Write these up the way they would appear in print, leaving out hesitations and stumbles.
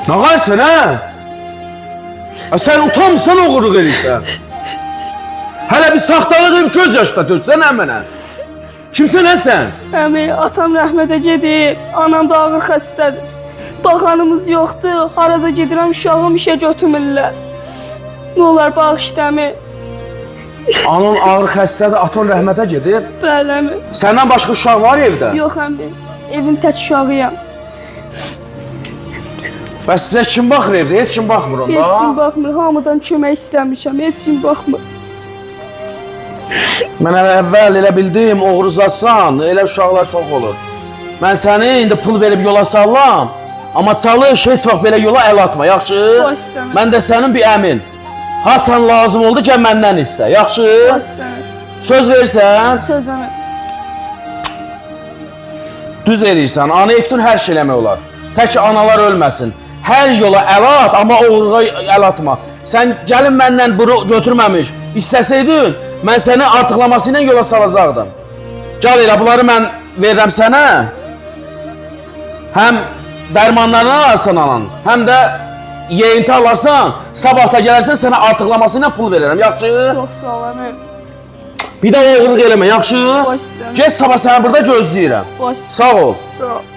Nə qarsan, hə? Sən utanmısan oğurluq eləyirsən. Hələ bir saxtalıq edib göz yaşda dörsən mənə. Kimsən sən? Əmi, atam rəhmətə gedib, anam da ağır xəstədir. Baxanımız yoxdur, harada gedirəm uşağım işə götürmürlər. Nə olar bağışla əmi? Anan ağır xəstədir, atan rəhmətə gedib. Bəli əmi. Səndən başqa uşaq var evdə? Yox əmi, evin tək uşağıyam. Bəs sizə kim baxır evdə? Heç kim baxmır onda? Heç kim baxmır, hamıdan kömək istəmişəm, heç kim baxmır. Mən əvvəl elə bildim, oğruzatsan, elə uşaqlar çox olur. Mən səni indi pul verib yola sallam, amma çalış, heç vaxt belə yola əl atma, yaxşı? Baş istəmir. Mən də sənin bir əmin. Haçan lazım oldu, gəl məndən istə, yaxşı? Baş istəmir. Söz verirsən, Söz əmi. düz edirsən, ana üçün hər şey eləmək olar. Tək analar ölməsin. Hər yola əl at, amma oğruğa əl atma. Sən gəlin məndən bunu götürməmiş, istəsəydin, mən səni artıqlaması ilə yola salacaqdım. Gəl elə, bunları mən verirəm sənə. Həm dərmanlarını alarsan anan, həm də yeyinti alarsan, sabah da gələrsən sənə artıqlaması ilə pul verirəm, yaxşı? Çox sağ ol əmi. Bir də oğurluq eləmə, yaxşı? Baş istəmir. Get sabah səni burada gözləyirəm. Baş. Sağ ol. Sağ ol.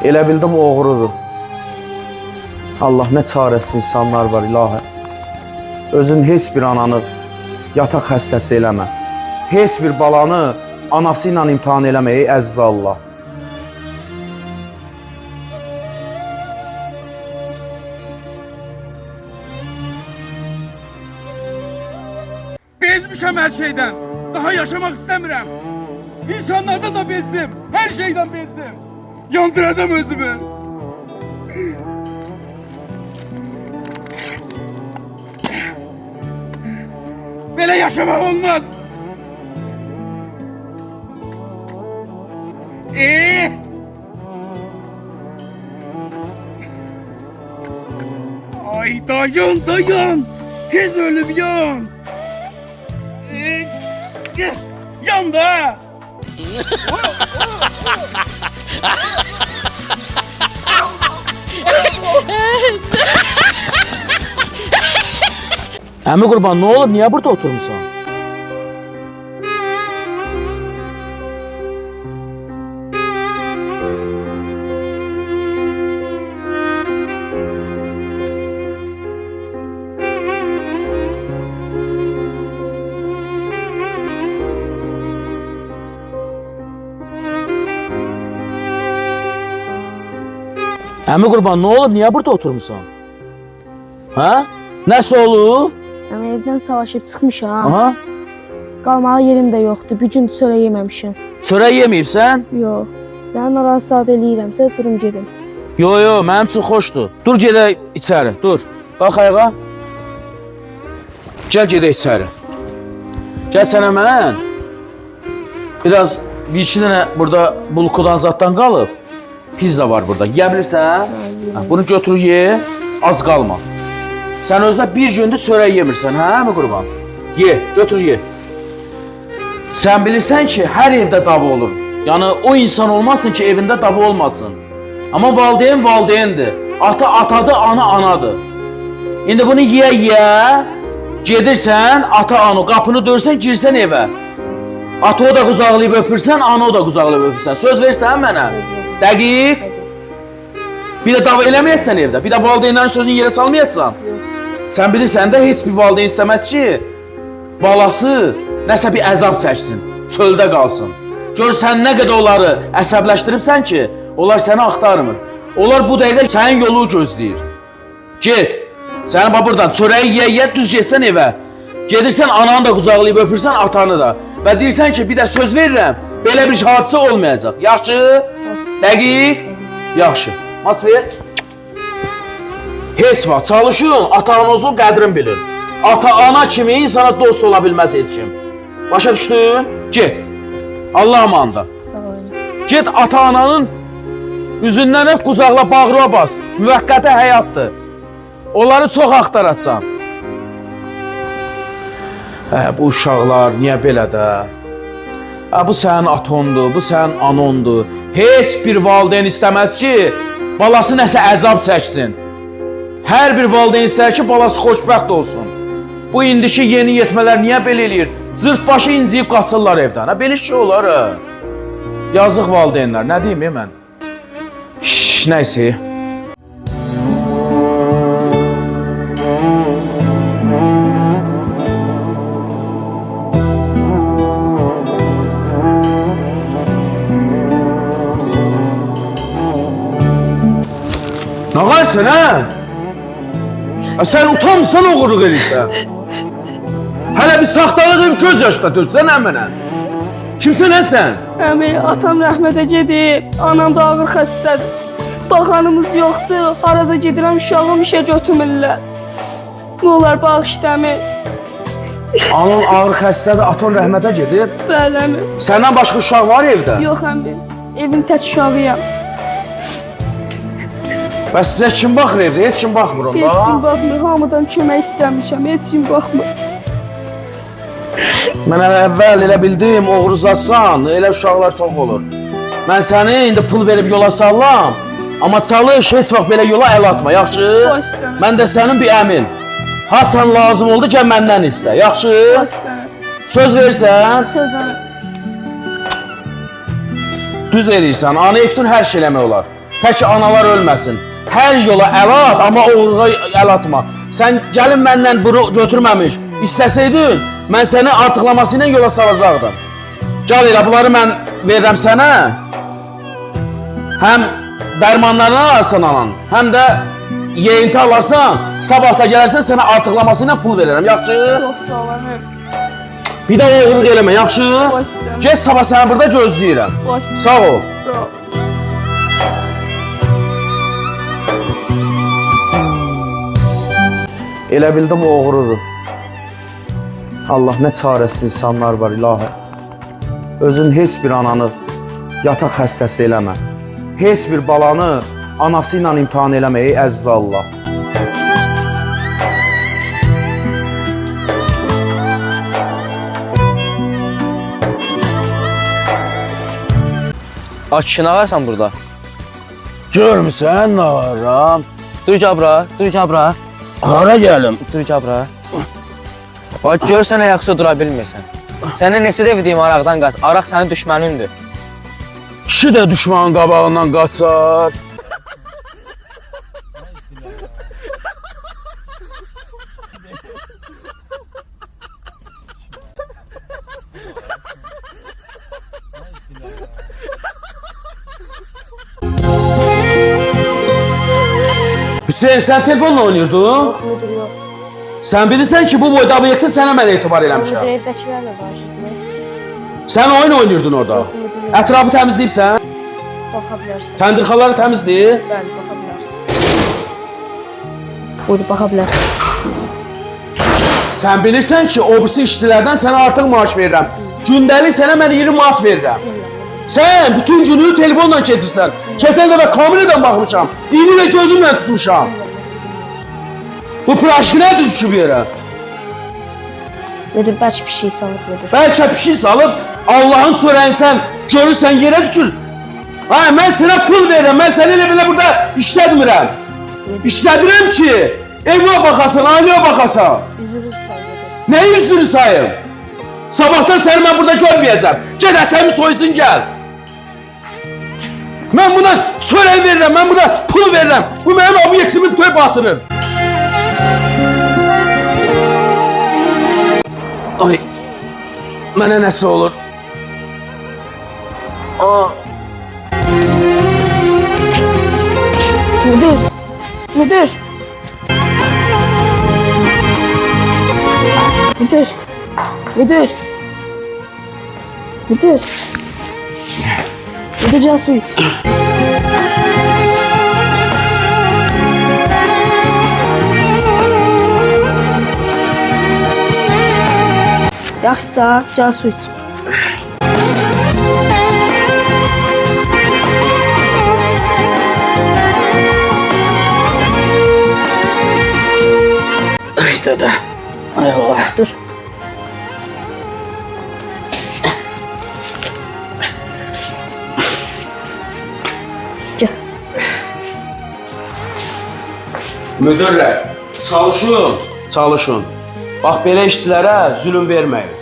Elə bildim oğrudur. Allah nə çarəsiz insanlar var ilahə. Özün heç bir ananı yataq xəstəsi eləmə. Heç bir balanı anası ilə imtihan eləmə ey əziz Allah. Bezmişəm hər şeydən. Daha yaşamaq istəmirəm. İnsanlardan da bezdim. Hər şeydən bezdim. Yandıracağım özümü. Belə yaşamaq olmaz. Ay dayan dayan. Tez ölüm yan. Yan da. Əmi qurban, nə olub? Niyə burada oturmuşsan? Əmi qurban, nə olub? Niyə burada oturmuşsan? Hə? Nəsə olub? Əmi, evdən savaşıb çıxmışam. Aha. Qalmağa yerim də yoxdur. Bir gün çörək yeməmişəm. Çörək yeməyibsən? Yox. Səni narahat eləyirəmsə durum gedim. Yo, mənim üçün xoşdur. Dur gedək içəri, dur. Qalx ayağa. Gəl gedək içəri. Gəl sənə mən. Biraz bir iki dənə burada bulkudan zatdan qalıb. Pizza var burada. Yiyə bilirsən? Bunu götür ye, az qalma. Sən özə bir gündür çörək yemirsən, hə mi qurban? Ye, götür ye. Sən bilirsən ki, hər evdə dava olur. Yəni o insan olmasın ki, evində dava olmasın. Amma valideyn valideyndir. Ata atadır, ana anadır. İndi bunu yeyə, gedirsən, ata ana qapını dörsən, girsən evə. Ata o da qucaqlayıb öpürsən, ana o da qucaqlayıb öpürsən. Söz versən mənə? Dəqiq. Bir də dava eləməyəcəksən evdə. Bir də valideynlərin sözünü yerə salmayacaqsan. Sən bilirsən də heç bir valideyn istəməz ki, balası nəsə bir əzab çəksin, çöldə qalsın. Gör sən nə qədər onları əsəbləşdiribsən ki, onlar səni axtarmır. Onlar bu dəqiqə sənin yolu gözləyir. Get. Səni bax buradan çörəyi yeyə düz getsən evə. Gedirsən ananı da qucaqlayıb öpürsən atanı da. Və deyirsən ki, bir də söz verirəm, belə bir hadisə olmayacaq. Yaxşı? Dəqiq? Yaxşı. Maç ver. Heç vaxt çalışın, ata-ananızın qədrini bilin. Ata-ana kimi insana dost ola bilməz heç kim. Başa düşdün? Get. Allah amanda. Sağ olun. Get ata-ananın üzündən öp, qucaqla, bağrına bas. Müvəqqəti həyatdır. Onları çox axtaracaqsan. Bu uşaqlar niyə belə də? Bu sənin atondur, bu sənin anondur. Heç bir valideyn istəməz ki, balası nəsə əzab çəksin. Hər bir valideyn istər ki, balası xoşbəxt olsun. Bu indiki yeni yetmələr niyə belə eləyir? Zırtbaşı inciyib qaçırlar evdən. Belə şey olar. Yazıq valideynlər, nə deyim mən? Nəysə. Nə qayırsan, hə? Sən utanmısan oğurluq eləyirsən. Hələ bir saxtalığım göz yaşda dözsən mənə. Kimsən sən? Əmi, atam rəhmətə gedib, anam da ağır xəstədir. Baxanımız yoxdur, arada gedirəm uşağım işə götürmürlər. Nə olar bağışla əmi? Anan ağır xəstədir, aton rəhmətə gedib. Bəli əmi. Səndən başqa uşaq var evdə? Yox əmi, evin tək uşağıyam. Bəs sizə kim baxır evdə? Heç kim baxmır onda? Heç kim baxmır, hamıdan kömək istəmişəm, heç kim baxmır. Mən əvvəl elə bildim, oğruzatsan, elə uşaqlar çox olur. Mən səni indi pul verib yola sallam, amma çalış, heç vaxt belə yola əl atma, yaxşı? Baş üstə. Mən də sənin bir əmin. Haçan lazım oldu ki, məndən istə, yaxşı? Baş üstə. Söz versən, Söz əmi. düz edirsən, ana üçün hər şey eləmək olar. Tək analar ölməsin. Hər yola əl at, amma oğruğa əl atma. Sən gəlin məndən bunu götürməmiş, istəsəydin, mən səni artıqlaması ilə yola salacaqdım. Gəl elə, bunları mən verirəm sənə. Həm dərmanlarını alarsan anan, həm də yeyinti alarsan, sabah da gələrsən sənə artıqlaması ilə pul verirəm, yaxşı? Çox sağ ol əmi. Bir də oğurluq eləmə, yaxşı? Baş üstə. Gəl sabah səni burada gözləyirəm. Baş üstə. Sağ ol. Sağ ol. Elə bildim o oğrudur. Allah nə çarəsiz insanlar var ilahi. Özün heç bir ananı yataq xəstəsi eləmə. Heç bir balanı anası ilə imtihan eləmə ey əziz Allah. Ay kişi, nə varsan burada? Görmüsən nə varam? Dur cabra, dur cabra, Hara gəlim? dur cabra. Ay görsən ayaqsa dura bilmirsən. Sənə neçə dəfə deyim araqdan qaç, araq sənin düşmənindir. Kişi də düşmanın qabağından qaçar. Hüseyin, sən telefonla oynuyordun? Müdür yox. Sən bilirsən ki, bu boyda obyektin sənə mən etibar eləmişəm. Müdür evdəkilərlə danışırdı. Sən oyun oynuyordun orada. Ətrafı təmizləyibsən? Baxa bilərsən. Təndirxaları təmizləyib? Bəli, baxa bilərsən. Buyur, baxa bilərsən. Sən bilirsən ki, o birisi işçilərdən sənə artıq maaş verirəm. Gündəlik sənə mən 20 manat verirəm. Sən bütün günü telefonla keçirsən. Keçən dəfə kamerayla baxmışam. İndi də gözümlə tutmuşam. Bu plaşki nədir düşüb yerə? Müdür, bəlkə pişik salıb müdür. Bəlkə pişik salıb, Allahın çörəyin sən görürsən yerə düşür. Ha, mən sənə pul verirəm, mən səni elə belə burada işlətmirəm. İşlədirəm ki, evə baxasan, ailəyə baxasan. Üzürü sağ müdür. Nə üzrü sayım? Sabahdan səni mən burada görməyəcəm. Gəl əsəmi soysun gəl. Mən buna çörək verirəm, mən buna pul verirəm. Bu mənim obyektimi bütöv batırır. Ay, mənə nəsə olur. Müdür. Müdür. Müdür. Müdür. Müdür. Müdür, can su iç. Yaxşısa, can su iç. Ay dede. Ay Allah. Dur. Müdürlər, çalışın. Bax, belə işçilərə zülüm verməyin.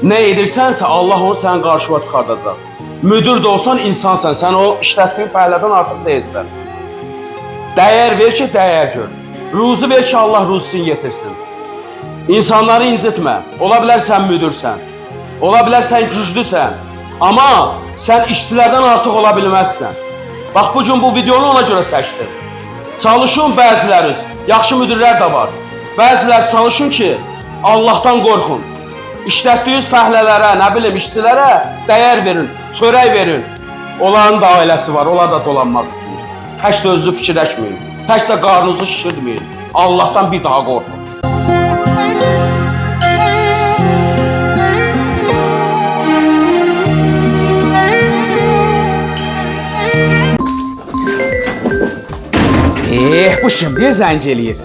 Nə edirsənsə, Allah onu sənin qarşıma çıxardacaq. Müdür də olsan, insansan. Sən o işlətdiyin fəhlədən artıq deyilsən. Dəyər ver ki, dəyər gör. Ruzu ver ki, Allah ruzusunu yetirsin. İnsanları incitmə. Ola bilər sən müdürsən. Ola bilər sən güclüsən. Amma sən işçilərdən artıq ola bilməzsən. Bax, bugün bu videonu ona görə çəkdim. Çalışın bəziləriniz. Yaxşı müdürlər də var. Bəzilər çalışın ki, Allahdan qorxun. İşlətdiyiniz fəhlələrə, nə bilim, işçilərə dəyər verin, çörək verin. Onların da ailəsi var, onlar da dolanmaq istəyir. Tək sözlü fikirləşməyin, təkcə qarnınızı şişirməyin. Allahdan bir daha qorxun. Bu şimdi zəng eləyir.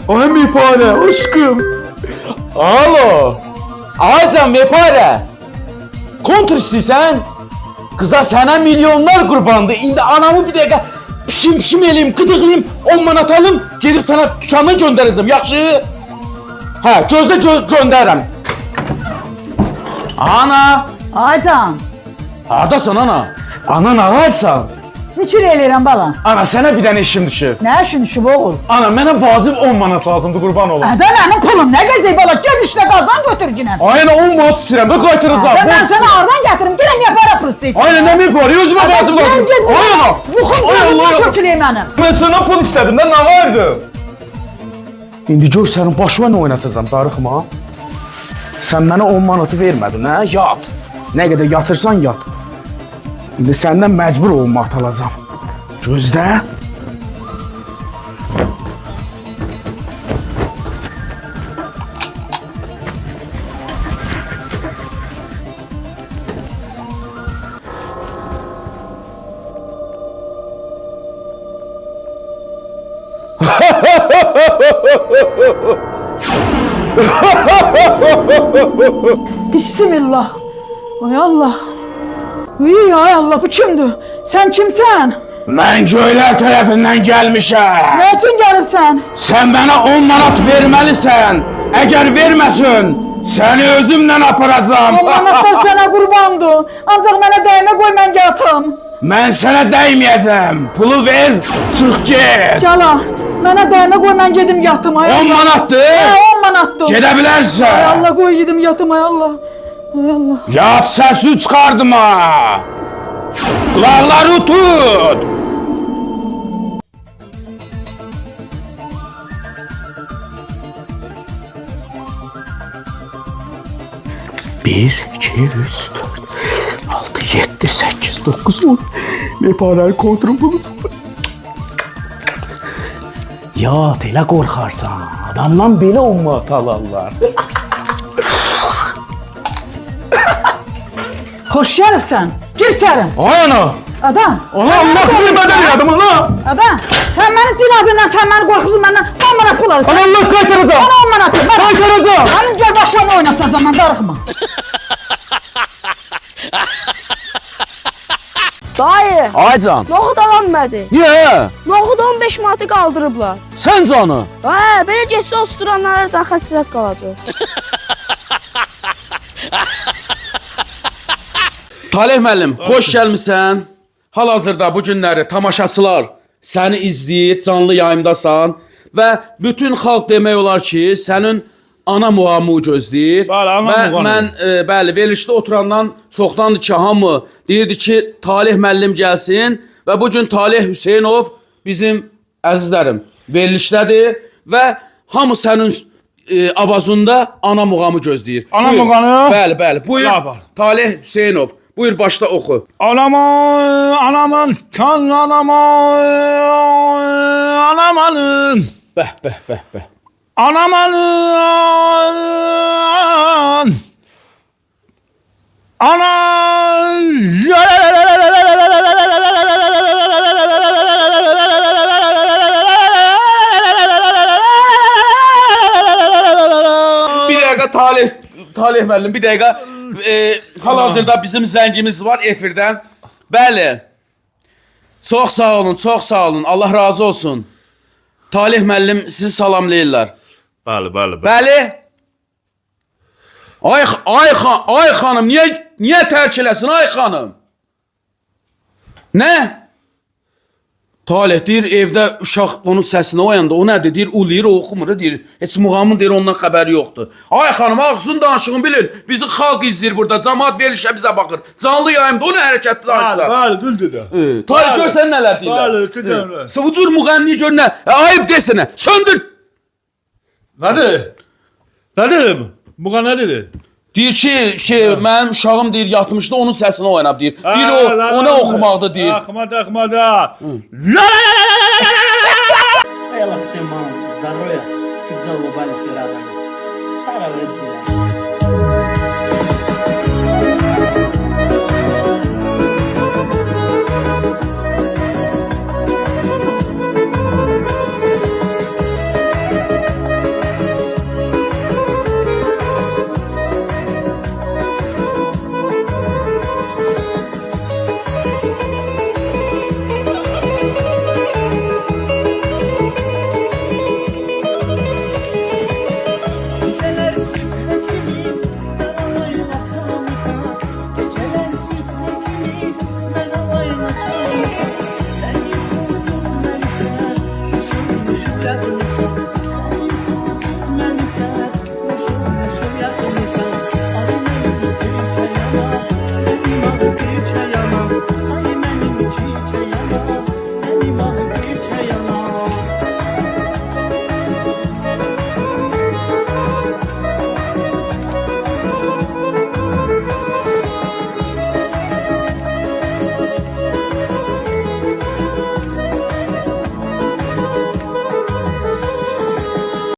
Ay Mepare, aşkım. Alo. Aycan Mepare. Kontr istəyirsən? Kıza sənə milyonlar qurbandı. İndi anamı bir dəqiqə pişim eləyim, qıdıqlayım, 10 manat alım, gedib sənə dükandan göndərəcəm, yaxşı? Hə, gözlə göndərirəm. Ana. Aycan, Hardasan ana? Ana, nə varsan? zikir eləyirəm balam. Ana, sənə bir dənə işim düşüb. Nə işin düşüb oğul? Ana, mənə vacib 10 manat lazımdır, qurban olum. Ədə mənim pulum, nə gəzək bala, ged işlə qazan götür ginən. Aynen 10 manat istəyirəm, da qaytaracaq. Ədə mən sənə hardan gətirim, girəm yapara pul istəyirsən. Aynen, nə mi var? Özümə vacib lazım. Aynen. Yuxum qulağımdan töküləyim mənim. Mən sənə pul istədim, nə vardı? İndi gör sənin başıma nə oynatacağam, darıxma. Sən mənə 10 manatı vermədin, hə? Yat. Nə qədər yatırsan yat. İndi səndən məcbur olmaq alacağam. Gözlə. Bismillah. Ay Allah. Uy ay Allah, bu kimdir? Sən kimsən? Mən göylər tərəfindən gəlmişəm. Nə üçün gəlibsən? Sən mənə 10 manat verməlisən. Əgər verməsin, səni özümlə aparacağam. O manatlar sənə qurbandır. Ancaq mənə dəymə qoy, mən yatım. Mən sənə dəyməyəcəm. Pulu ver, çıx get. Cala, mənə dəymə qoy, mən gedim yatım. Ay 10 Allah. manatdır. Hə, 10 manatdır. Gedə Ay bilərsən. Allah, qoy gedim yatım, ay Allah. Ay Allah. Yat, səsi çıxardıma. Qulaqları tut. Bir, iki, üç, dört, altı, yedi, sekiz, dokuz, 10. Ne parayı kontrol bulursun. Ya, elə qorxarsan. Adamdan belə 10 manat alarlar. Xoş gəlibsən. Gir içəri. Ay ana. Ada. Ana, Allah bilmədən yadım ana. Ada, sən məni din adından, sən məni qorxusun məndən 10 manat pul alırsan. Ana, Allah qaytaracaq. Bana 10 manat ver. Qaytaracaq. Mənim gəl başlamı oynatacaq, mən darıxma. Dayı, Aycan, noxud alanmadı. niyə? Noxud 15 manatı qaldırıblar. Sən canı? Hə, belə getsə osturanlara da xəsrət qalacaq. Talih müəllim, xoş gəlmisən. Hal-hazırda bu günləri tamaşaçılar səni izləyir, canlı yayımdasan və bütün xalq demək olar ki, sənin ana muamı gözləyir. Bəli, ana Və muğamı. mən bəli, verilişdə oturandan çoxdandır ki, hamı deyirdi ki, Talih müəllim gəlsin və bu gün Talih Hüseynov bizim əzizlərim verilişdədir və hamı sənin avazında ana muğamı gözləyir. Ana Buyur. muğamı? Bəli, bəli. Buyur. Ne yapar? Talih Hüseynov. Buyur başla oxu. Anamın, kan anamanın. Bəh, bəh, bəh, bəh. Anamanın. Bir dəqiqə Talih müəllim, bir dəqiqə. Hal-hazırda bizim zəngimiz var efirdən. Bəli. Çox sağ olun, çox sağ olun. Allah razı olsun. Talih müəllim sizi salamlayırlar. Bəli, bəli, bəli. Bəli. Ay xanım, niyə tərk eləsin ay xanım? Nə? Talih deyir, evdə uşaq onun səsinə oyanda, o nədir? Deyir, uluyur, o oxumur, deyir. Heç muğamın deyir, ondan xəbəri yoxdur. Ay xanım, ağzın danışığını bilin. Bizi xalq izləyir burada, cəmaat verilişə bizə baxır. Canlı yayımda o nə hərəkətli danışsa. Bəli, düzdür də. Talih görsən nələr deyirlər. Bəli, tüdürlər. Bu cür müğənni gör nə? Ayıb desene, söndür. Nədir? Nədir? Buğa nə dedi? Deyir ki, mənim uşağım deyir, yatmışdı, onun səsini oynab deyir. Deyir o nə oxumaqda deyir. Axmada. Ela que semana, здоровья, всегда улыбались и радовались. Сара